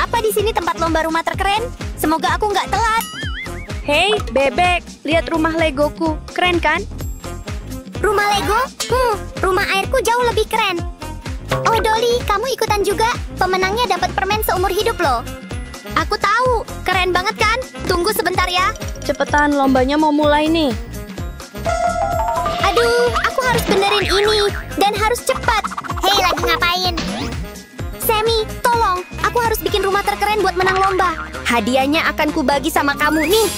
Apa di sini tempat lomba rumah terkeren? Semoga aku nggak telat. Hei, bebek, lihat rumah Legoku. Keren kan? Rumah Lego? Rumah airku jauh lebih keren. Oh, Dolly, kamu ikutan juga? Pemenangnya dapat permen seumur hidup loh. Aku tahu, keren banget kan? Tunggu sebentar ya. Cepetan, lombanya mau mulai nih. Aduh, aku harus benerin ini. Dan harus cepat. Hei, lagi ngapain? Sammy, tolong. Aku harus bikin rumah terkeren buat menang lomba. Hadiahnya akan kubagi sama kamu nih.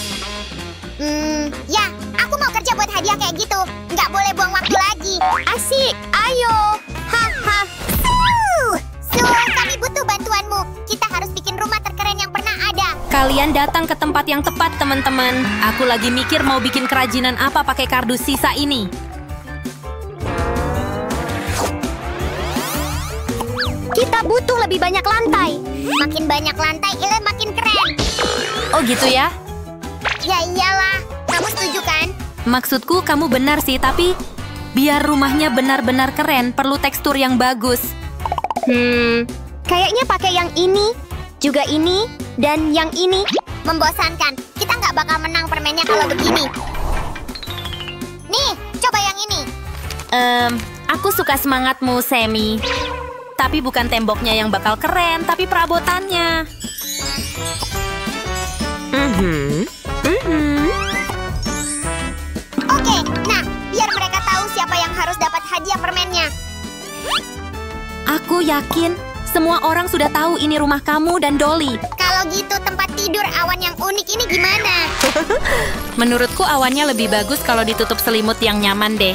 Ya, aku mau kerja buat hadiah kayak gitu. Nggak boleh buang waktu lagi. Asik, ayo. Haha. Kami butuh bantuanmu. Kita harus bikin rumah terkeren yang pernah ada. Kalian datang ke tempat yang tepat, teman-teman. Aku lagi mikir mau bikin kerajinan apa pakai kardus sisa ini. Kita butuh lebih banyak lantai. Makin banyak lantai, makin keren. Oh gitu ya? Ya iyalah. Kamu setuju kan? Maksudku kamu benar sih, tapi biar rumahnya benar-benar keren, perlu tekstur yang bagus. Kayaknya pakai yang ini, juga ini, dan yang ini. Membosankan. Kita nggak bakal menang permennya kalau begini. Nih, coba yang ini. Aku suka semangatmu, Sammy. Tapi bukan temboknya yang bakal keren, tapi perabotannya. Oke, nah, biar mereka tahu siapa yang harus dapat hadiah permennya. Aku yakin semua orang sudah tahu ini rumah kamu dan Dolly. Kalau gitu tempat tidur awan yang unik ini gimana? Menurutku awannya lebih bagus kalau ditutup selimut yang nyaman deh.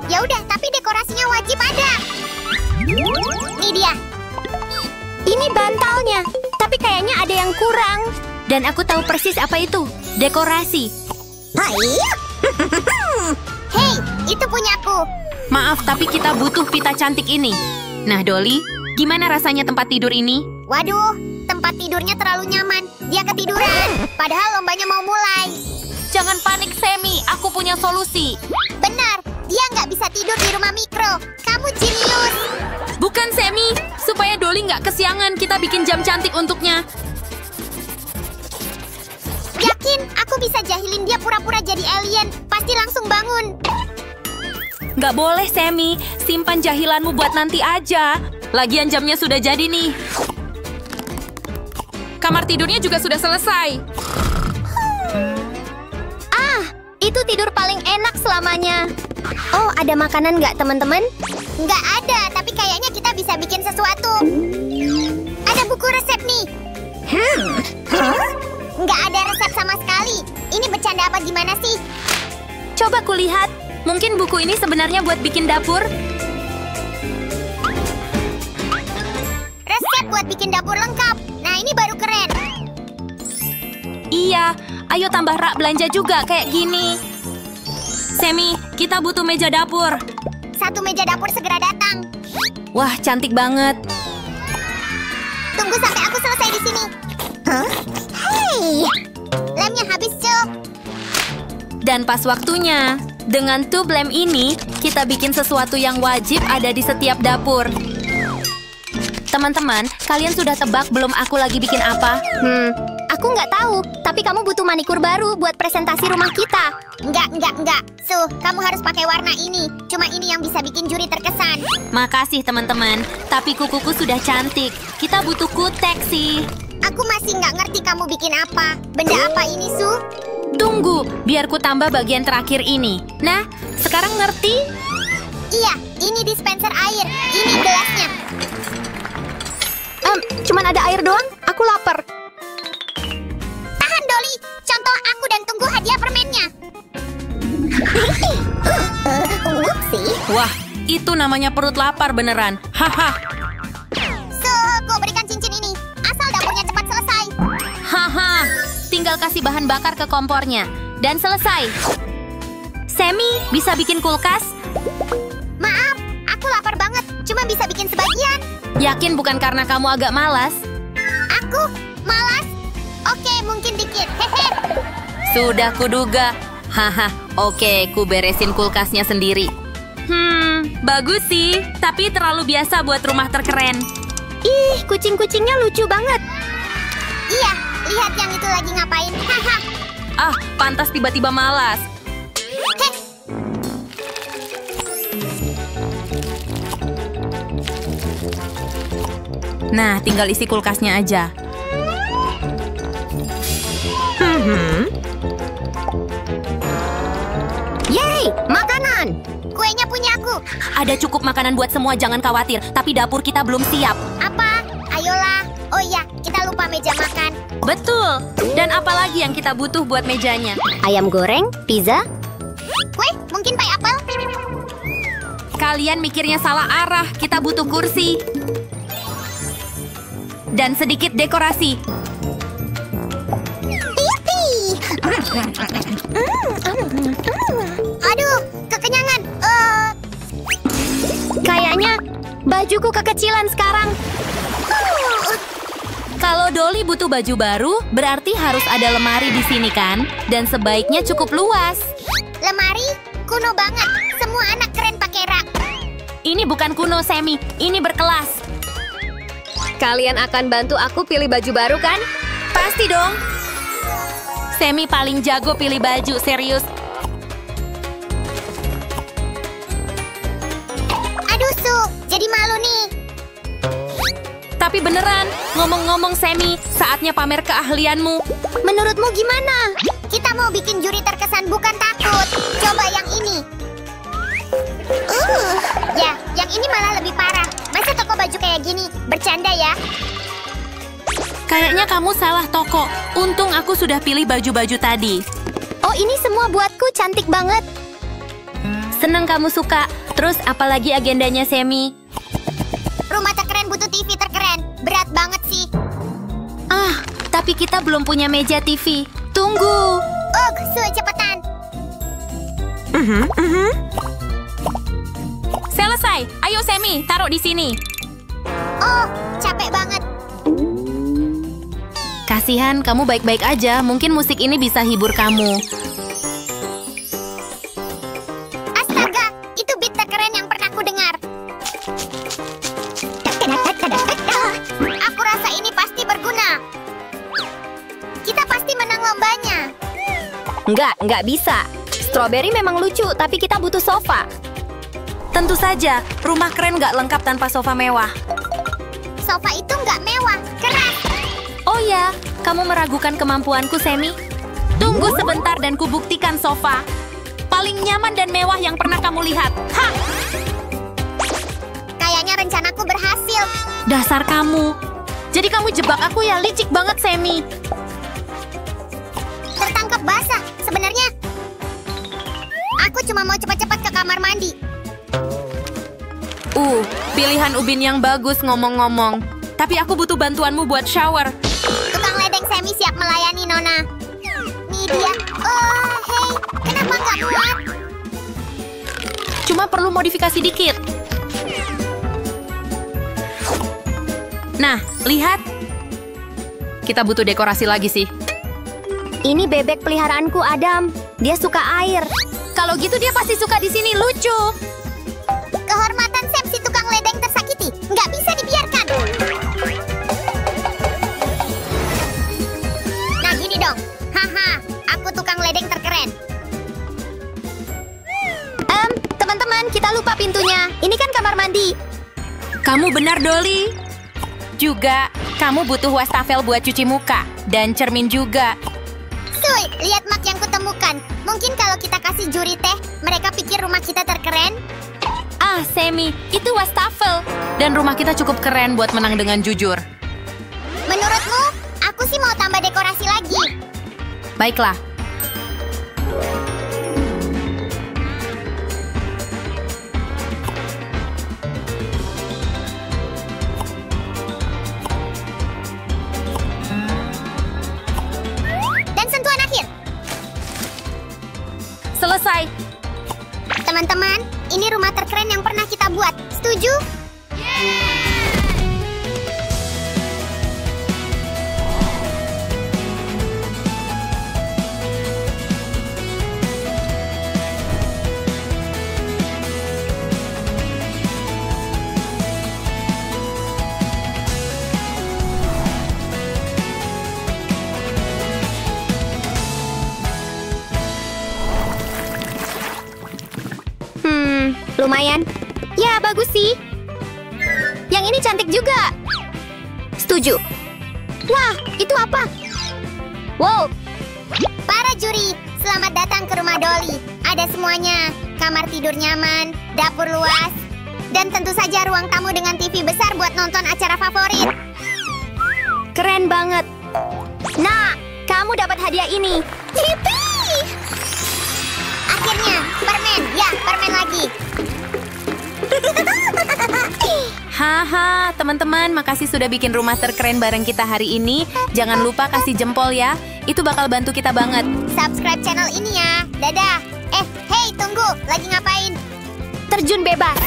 Ya udah, tapi dekorasinya wajib ada. Ini dia. Ini bantalnya, tapi kayaknya ada yang kurang. Dan aku tahu persis apa itu. Dekorasi. Hei, itu punyaku. Maaf, tapi kita butuh pita cantik ini. Nah, Dolly, gimana rasanya tempat tidur ini? Waduh, tempat tidurnya terlalu nyaman. Dia ketiduran, padahal lombanya mau mulai. Jangan panik, Sammy. Aku punya solusi. Benar, dia nggak bisa tidur di rumah mikro. Kamu jenius. Bukan, Sammy. Supaya Dolly nggak kesiangan, kita bikin jam cantik untuknya. Yakin, aku bisa jahilin dia pura-pura jadi alien. Pasti langsung bangun. Nggak boleh, Sammy. Simpan jahilanmu buat nanti aja. Lagian jamnya sudah jadi nih. Kamar tidurnya juga sudah selesai. Itu tidur paling enak selamanya. Oh, ada makanan nggak, teman-teman? Nggak ada, tapi kayaknya kita bisa bikin sesuatu. Ada buku resep nih. Nggak ada resep sama sekali. Ini bercanda apa gimana sih? Coba kulihat. Mungkin buku ini sebenarnya buat bikin dapur. Resep buat bikin dapur lengkap. Nah, ini baru keren. Iya, ayo tambah rak belanja juga kayak gini. Sammy, kita butuh meja dapur. Satu meja dapur segera datang. Wah, cantik banget. Tunggu sampai aku selesai di sini. Hei, lemnya habis, Cuk. Dan pas waktunya. Dengan tube lem ini, kita bikin sesuatu yang wajib ada di setiap dapur. Teman-teman, kalian sudah tebak belum aku lagi bikin apa? Aku nggak tahu, tapi kamu butuh manikur baru buat presentasi rumah kita. Enggak. Kamu harus pakai warna ini. Cuma ini yang bisa bikin juri terkesan. Makasih, teman-teman. Tapi kukuku sudah cantik. Kita butuh kutek sih. Aku masih nggak ngerti kamu bikin apa. Benda apa ini, Su? Tunggu, biar ku tambah bagian terakhir ini. Nah, sekarang ngerti? Iya, ini dispenser air. Ini gelasnya. Cuman ada air doang? Aku lapar. Tahan, Dolly. Contoh aku dan tunggu hadiah permennya. Whoopsie. Wah, itu namanya perut lapar beneran. Haha. Ku berikan cincin ini. Asal dapurnya cepat selesai. Haha. Tinggal kasih bahan bakar ke kompornya. Dan selesai. Sammy, bisa bikin kulkas? Maaf, aku lapar banget. Cuma bisa bikin sebagian. Yakin bukan karena kamu agak malas? Aku malas? Oke, mungkin dikit. Hehe. Sudah kuduga. Haha, oke, ku beresin kulkasnya sendiri. Bagus sih, tapi terlalu biasa buat rumah terkeren. Ih, kucing-kucingnya lucu banget. Iya, lihat yang itu lagi ngapain. Haha. Ah, pantas tiba-tiba malas. Heh. Nah, tinggal isi kulkasnya aja. Yeay, makanan. Kuenya punya aku. Ada cukup makanan buat semua, jangan khawatir. Tapi dapur kita belum siap. Apa? Ayolah. Oh iya, kita lupa meja makan. Betul. Dan apa lagi yang kita butuh buat mejanya? Ayam goreng, pizza. Kue, mungkin pie apel. Kalian mikirnya salah arah. Kita butuh kursi. Dan sedikit dekorasi. Aduh, kekenyangan. Kayaknya bajuku kekecilan sekarang. Kalau Dolly butuh baju baru, berarti harus ada lemari di sini kan? Dan sebaiknya cukup luas. Lemari? Kuno banget. Semua anak keren pakai rak. Ini bukan kuno, Sammy. Ini berkelas. Kalian akan bantu aku pilih baju baru kan? Pasti dong. Sammy paling jago pilih baju, serius. Aduh, Su. Jadi malu nih. Tapi beneran, ngomong-ngomong Sammy, saatnya pamer keahlianmu. Menurutmu gimana? Kita mau bikin juri terkesan bukan takut. Coba yang ini. Ya, yang ini malah lebih parah. Masa toko baju kayak gini? Bercanda ya? Kayaknya kamu salah toko. Untung aku sudah pilih baju-baju tadi. Oh, ini semua buatku, cantik banget. Seneng kamu suka. Terus apalagi agendanya, Sammy? Rumah terkeren butuh TV terkeren. Berat banget sih. Ah, tapi kita belum punya meja TV. Tunggu. Su, cepetan. Selesai. Ayo, Sammy, taruh di sini. Oh, capek banget. Kasihan, kamu baik-baik aja. Mungkin musik ini bisa hibur kamu. Astaga, itu beat terkeren yang pernah ku dengar. Aku rasa ini pasti berguna. Kita pasti menang lombanya. Nggak bisa. Strawberry memang lucu, tapi kita butuh sofa. Tentu saja, rumah keren nggak lengkap tanpa sofa mewah. Sofa itu nggak mewah, keras. Oh ya, kamu meragukan kemampuanku, Sammy? Tunggu sebentar dan kubuktikan sofa. Paling nyaman dan mewah yang pernah kamu lihat. Hah! Kayaknya rencanaku berhasil. Dasar kamu. Jadi kamu jebak aku ya, licik banget, Sammy. Tertangkap basah. Sebenarnya, aku cuma mau cepat-cepat ke kamar mandi. Pilihan ubin yang bagus ngomong-ngomong. Tapi aku butuh bantuanmu buat shower. Tukang ledeng Sammy siap melayani, Nona. Nih dia. Oh, hei. Kenapa nggak muat? Cuma perlu modifikasi dikit. Nah, lihat. Kita butuh dekorasi lagi sih. Ini bebek peliharaanku, Adam. Dia suka air. Kalau gitu dia pasti suka di sini, lucu. Kehormatan Sam si tukang ledeng tersakiti. Nggak bisa dibiarkan. Nah, gini dong. Haha, aku tukang ledeng terkeren. Teman-teman, kita lupa pintunya. Ini kan kamar mandi. Kamu benar, Dolly. Juga, kamu butuh wastafel buat cuci muka. Dan cermin juga. Suy, lihat mug yang kutemukan. Mungkin kalau kita kasih juri teh, mereka pikir rumah kita terkeren. Ah, Sammy, itu wastafel. Dan rumah kita cukup keren buat menang dengan jujur. Menurutmu, aku sih mau tambah dekorasi lagi. Baiklah. Dan sentuhan akhir. Selesai. Teman-teman, ini rumah terkeren yang pernah kita buat. Setuju? Lumayan. Ya, bagus sih. Yang ini cantik juga. Setuju. Wah, itu apa? Wow. Para juri, selamat datang ke rumah Dolly. Ada semuanya. Kamar tidur nyaman, dapur luas, dan tentu saja ruang tamu dengan TV besar buat nonton acara favorit. Keren banget. Nah, kamu dapat hadiah ini. Yippee! Akhirnya, permen. Ya, permen lagi. Haha, teman-teman, makasih sudah bikin rumah terkeren bareng kita hari ini. Jangan lupa kasih jempol ya. Itu bakal bantu kita banget. Subscribe channel ini ya. Dadah. Hey, tunggu. Lagi ngapain? Terjun bebas.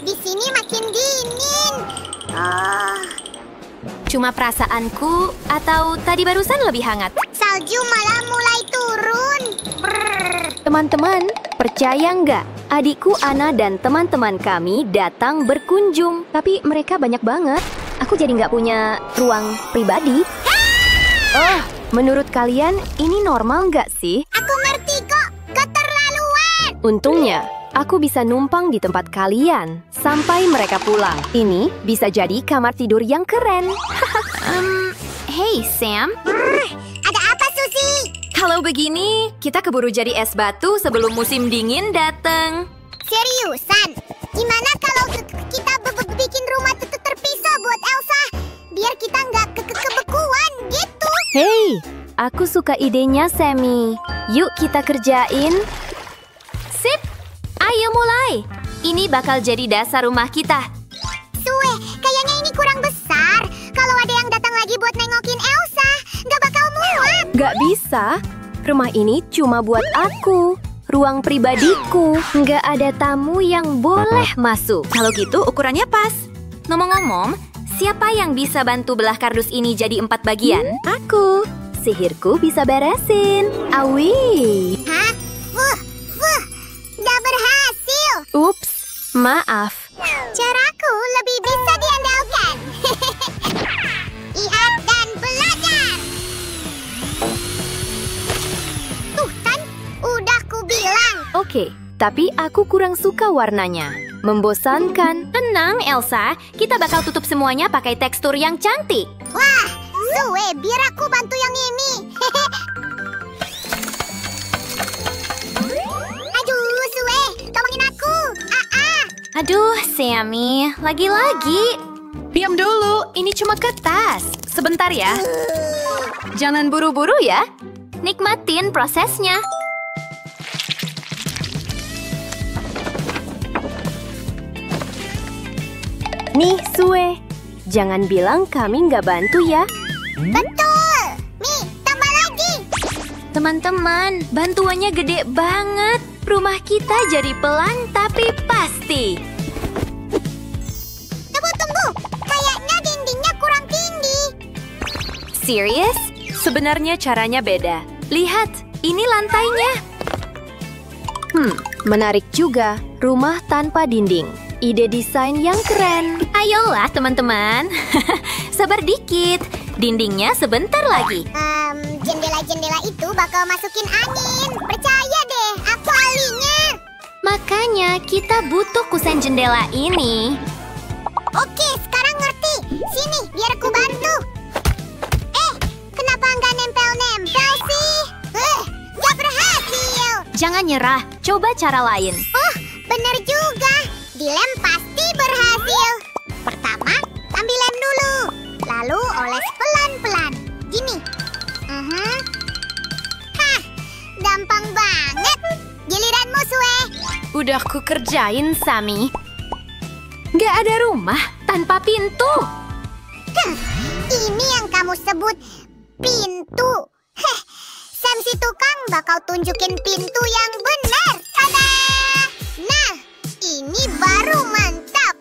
Di sini makin dingin. Cuma perasaanku atau tadi barusan lebih hangat? Salju malah mulai turun. Teman-teman, percaya nggak? Adikku Ana dan teman-teman kami datang berkunjung. Tapi mereka banyak banget. Aku jadi nggak punya ruang pribadi. Oh, menurut kalian ini normal nggak sih? Aku ngerti kok. Keterlaluan. Untungnya, aku bisa numpang di tempat kalian sampai mereka pulang. Ini bisa jadi kamar tidur yang keren. Hey Sam, Ada apa, Susi? kalau begini kita keburu jadi es batu sebelum musim dingin datang. Seriusan? Gimana kalau kita bikin rumah terpisah buat Elsa? Biar kita nggak kebekuan gitu. Hey, aku suka idenya Sammy. Yuk kita kerjain. Sip, ayo mulai. Ini bakal jadi dasar rumah kita. Sue, kayaknya ini kurang besar. Kalau ada yang datang lagi buat nengokin Elsa, nggak bakal muat. Gak bisa. Rumah ini cuma buat aku. Ruang pribadiku. Nggak ada tamu yang boleh masuk. Kalau gitu ukurannya pas. Ngomong-ngomong, siapa yang bisa bantu belah kardus ini jadi 4 bagian? Aku. Sihirku bisa beresin. Awi. Hah? Nggak berhasil. Ups, maaf. Caraku lebih bisa diandalkan. Lihat dan belajar. Tuh kan, udah ku bilang. Oke, tapi aku kurang suka warnanya. Membosankan. Tenang, Elsa. Kita bakal tutup semuanya pakai tekstur yang cantik. Wah, Sue, biar aku bantu yang ini. Aduh, Sue, tolongin aku. Aduh, Sammy. Lagi-lagi. Diam dulu, ini cuma kertas. Sebentar ya. Jangan buru-buru ya. Nikmatin prosesnya. Nih, Sue. Jangan bilang kami nggak bantu ya. Betul. Nih, tambah lagi. Teman-teman, bantuannya gede banget. Rumah kita jadi pelan tapi pasti. Tunggu. Kayaknya dindingnya kurang tinggi. Serius? Sebenarnya caranya beda. Lihat, ini lantainya. Menarik juga. Rumah tanpa dinding. Ide desain yang keren. Ayolah teman-teman. Sabar dikit. Dindingnya sebentar lagi. Jendela-jendela itu bakal masukin angin. Percaya deh, aku ahlinya. Makanya kita butuh kusen jendela ini. Oke, sekarang ngerti. Sini, biar aku bantu. Kenapa nggak nempel-nempel sih? Nggak berhasil. Jangan nyerah. Coba cara lain. Oh, bener juga. Dilem pasti berhasil. Pertama, ambil lem dulu. Lalu oles pelan-pelan. Gini. Hah, gampang banget. Giliranmu, Sue. Udah ku kerjain, Sammy. Nggak ada rumah tanpa pintu. Ini yang kamu sebut pintu. Sam si tukang bakal tunjukin pintu yang benar. Tada! Nah, ini baru mantap.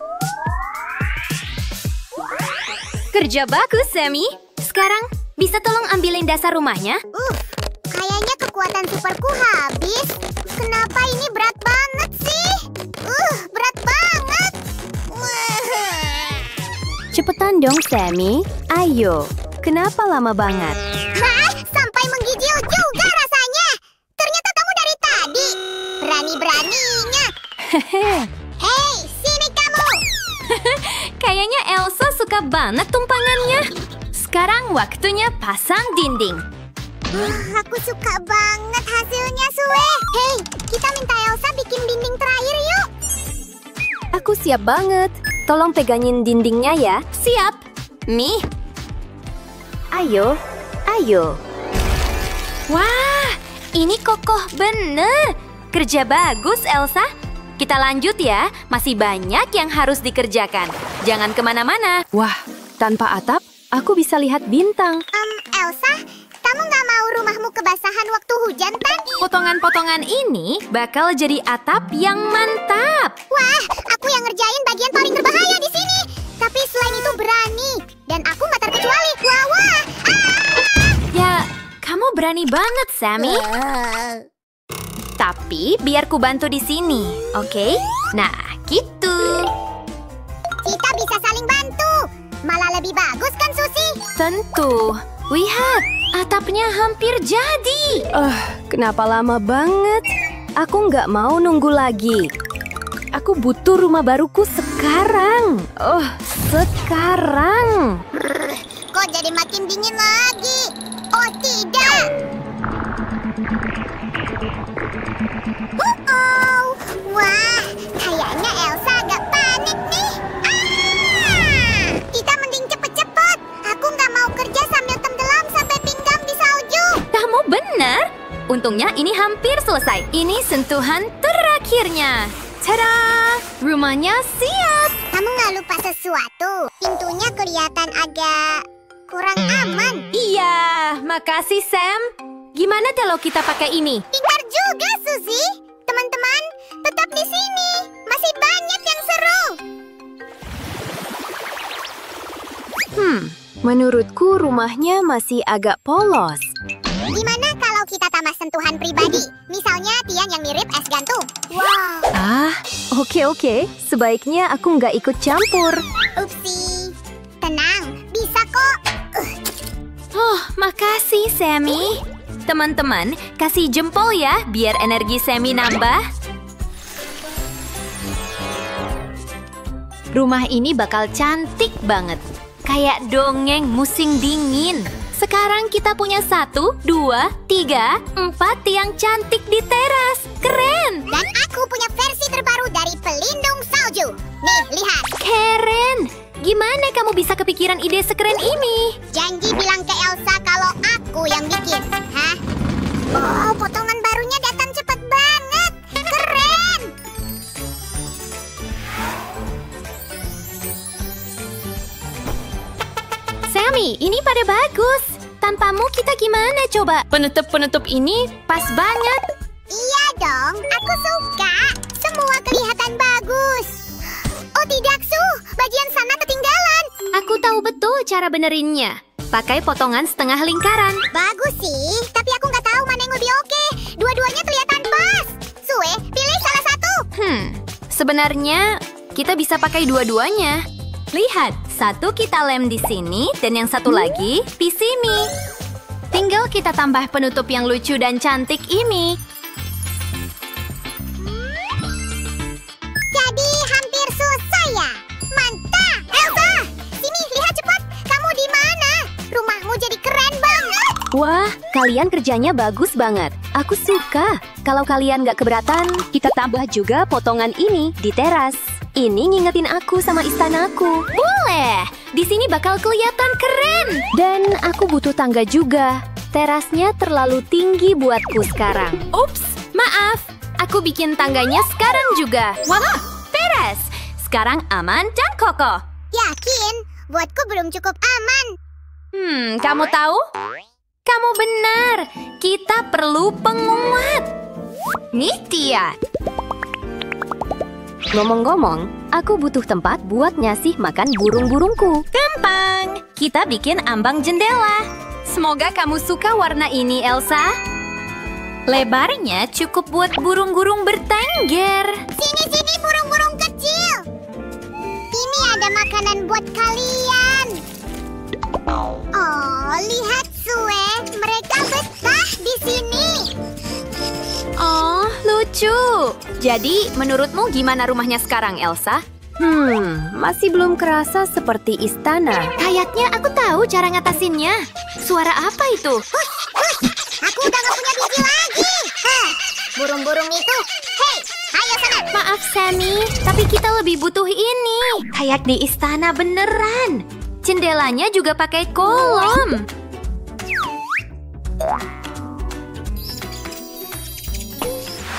Kerja bagus, Sammy. Sekarang bisa tolong ambilin dasar rumahnya? Kayaknya kekuatan superku habis. Kenapa ini berat banget sih? Berat banget. Cepetan dong, Sammy. Ayo. kenapa lama banget? Hah? Sampai menggigil juga rasanya. Ternyata kamu dari tadi. Berani-beraninya. Hei, sini kamu. Kayaknya Elsa suka banget tumpangannya. Sekarang waktunya pasang dinding. Aku suka banget hasilnya, Sue. Hei, kita minta Elsa bikin dinding terakhir yuk. Aku siap banget. Tolong pegangin dindingnya ya. Siap. Nih. Ayo, ayo. Wah, ini kokoh bener. Kerja bagus, Elsa. Kita lanjut ya. Masih banyak yang harus dikerjakan. Jangan kemana-mana. Wah, tanpa atap, aku bisa lihat bintang. Elsa, kamu nggak mau rumahmu kebasahan waktu hujan tadi? Potongan-potongan ini bakal jadi atap yang mantap. Wah, aku yang ngerjain bagian paling berbahaya di sini. Tapi selain itu berani. Dan aku nggak terkecuali. Wah, wah. Ya, kamu berani banget, Sammy. Tapi biar ku bantu di sini, oke? Nah, gitu. Kita bisa saling bantu. Malah lebih bagus kan, Susi? Tentu. Lihat, atapnya hampir jadi. Kenapa lama banget? Aku nggak mau nunggu lagi. Aku butuh rumah baruku sekarang. Sekarang. Kok jadi makin dingin lagi? Oh, tidak. Wah, kayaknya Elsa agak panik nih. Kita mending cepet-cepet. Aku nggak mau kerja sambil tenggelam sampai pinggang di salju. Kamu benar. Untungnya ini hampir selesai. Ini sentuhan terakhirnya. Tada! Rumahnya siap. Kamu nggak lupa sesuatu? Pintunya kelihatan agak kurang aman. Iya, makasih Sam. Gimana kalau kita pakai ini? Pintar juga, Suzy. Teman-teman, tetap di sini. Masih banyak yang seru. Menurutku rumahnya masih agak polos. Gimana kalau kita tambah sentuhan pribadi? Misalnya tiang yang mirip es gantung. Wow. Oke. Sebaiknya aku nggak ikut campur. Upsi. Tenang, bisa kok. Oh, makasih Sammy. Teman-teman, kasih jempol ya biar energi Sammy nambah. Rumah ini bakal cantik banget. Kayak dongeng musim dingin. Sekarang kita punya 1, 2, 3, 4 tiang cantik di teras. Keren! Dan aku punya versi terbaru dari pelindung salju. Nih, lihat. Keren! Gimana kamu bisa kepikiran ide sekeren ini? Janji bilang ke Elsa kalau aku yang bikin. Hah? Oh, potongan barunya datang cepat banget. Keren! Sammy, ini pada bagus. Tanpamu kita gimana coba? Penutup-penutup ini pas banget. Iya dong, aku suka. Semua kelihatan bagus. Oh tidak, Su. Bagian sana ketinggalan. Aku tahu betul cara benerinnya. Pakai potongan setengah lingkaran. Bagus sih, tapi aku nggak tahu mana yang lebih oke. Dua-duanya kelihatan pas. Sue, pilih salah satu. Sebenarnya kita bisa pakai dua-duanya. Lihat, satu kita lem di sini dan yang satu lagi di sini. Tinggal kita tambah penutup yang lucu dan cantik ini. Jadi hampir selesai ya. Mantap, Elsa. Sini, lihat cepat. Kamu di mana? Rumahmu jadi keren banget. Wah, kalian kerjanya bagus banget. Aku suka. Kalau kalian nggak keberatan, kita tambah juga potongan ini di teras. Ini ngingetin aku sama istanaku. Boleh, di sini bakal kelihatan keren. Dan aku butuh tangga juga. Terasnya terlalu tinggi buatku sekarang. Ups, maaf. Aku bikin tangganya sekarang juga. Wah, beres. Sekarang aman dan kokoh. Yakin? Buatku belum cukup aman. Kamu tahu? Kamu benar. Kita perlu penguat. Nih dia. Ngomong-ngomong, aku butuh tempat buat ngasih makan burung-burungku. Gampang. Kita bikin ambang jendela. Semoga kamu suka warna ini, Elsa. Lebarnya cukup buat burung-burung bertengger. Sini, burung-burung kecil. Ini ada makanan buat kalian. Oh, lihat Sue, mereka betah di sini. Oh, lucu. Jadi, menurutmu gimana rumahnya sekarang, Elsa? Masih belum kerasa seperti istana. Kayaknya aku tahu cara ngatasinnya. Suara apa itu? Aku udah gak punya biji lagi. Burung-burung itu, hei, ayo sana. Maaf, Sammy, tapi kita lebih butuh ini. Kayak di istana beneran. Jendelanya juga pakai kolom.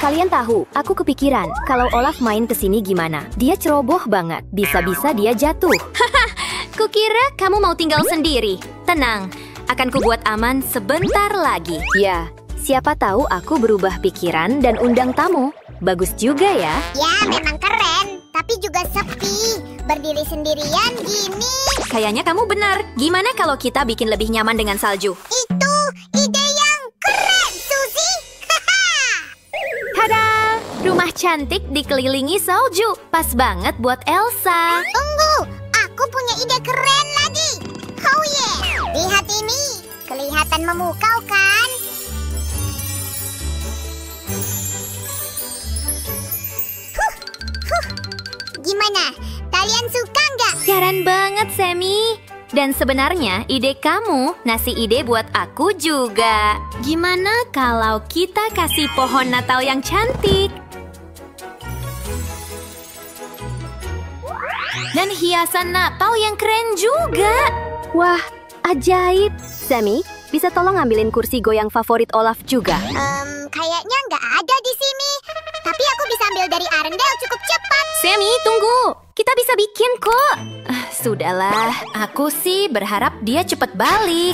Kalian tahu, aku kepikiran kalau Olaf main ke sini gimana. Dia ceroboh banget, bisa-bisa dia jatuh. Kukira kamu mau tinggal sendiri. Tenang, akan kubuat aman sebentar lagi. Ya, siapa tahu aku berubah pikiran dan undang tamu. Bagus juga ya. Ya, memang keren, tapi juga sepi. Berdiri sendirian gini. Kayaknya kamu benar. Gimana kalau kita bikin lebih nyaman dengan salju? Itu ide yang keren, Suzy. Tada! Rumah cantik dikelilingi salju. Pas banget buat Elsa. Tunggu, aku punya ide keren lagi. Oh yeah, lihat ini. Kelihatan memukau kan? Gimana? Kalian suka nggak? Keren banget, Sammy. Dan sebenarnya ide kamu ngasih ide buat aku juga. Gimana kalau kita kasih pohon Natal yang cantik? Dan hiasan Natal yang keren juga. Wah, ajaib. Sammy, bisa tolong ambilin kursi goyang favorit Olaf juga? Kayaknya nggak ada di sini. Tapi aku bisa ambil dari Arendelle cukup cepat. Sammy, tunggu. Kita bisa bikin kok. Sudahlah, aku sih berharap dia cepat balik.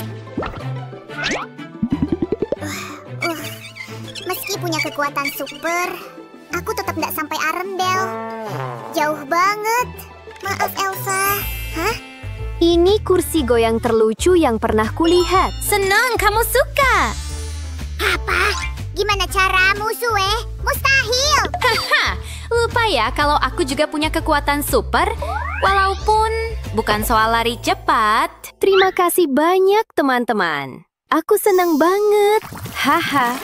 Meski punya kekuatan super, aku tetap nggak sampai Arendelle. Jauh banget. Maaf, Elsa. Hah? Ini kursi goyang terlucu yang pernah kulihat. Senang kamu suka. Apa? Gimana caramu, Sue? Mustahil. Haha, lupa ya kalau aku juga punya kekuatan super. Walaupun bukan soal lari cepat. Terima kasih banyak teman-teman. Aku senang banget. Haha.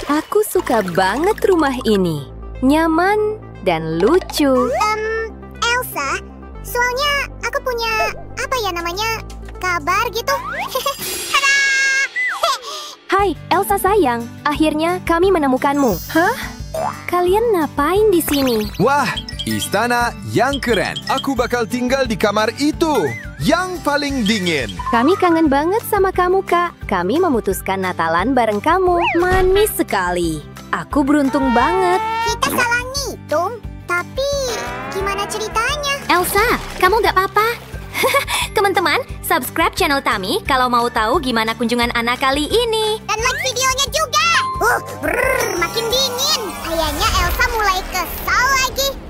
Aku suka banget rumah ini. Nyaman dan lucu. Elsa, soalnya aku punya, apa ya namanya, kabar gitu. Tada! Hai, Elsa sayang. Akhirnya kami menemukanmu. Hah? Kalian ngapain di sini? Wah, istana yang keren. Aku bakal tinggal di kamar itu yang paling dingin. Kami kangen banget sama kamu, Kak. Kami memutuskan Natalan bareng kamu. Manis sekali. Aku beruntung banget. Kita salah ngitung, tapi gimana ceritanya? Elsa, kamu nggak apa-apa? Teman-teman, subscribe channel Tami kalau mau tahu gimana kunjungan anak kali ini. Dan like videonya juga. Makin dingin. Kayaknya Elsa mulai kesal lagi.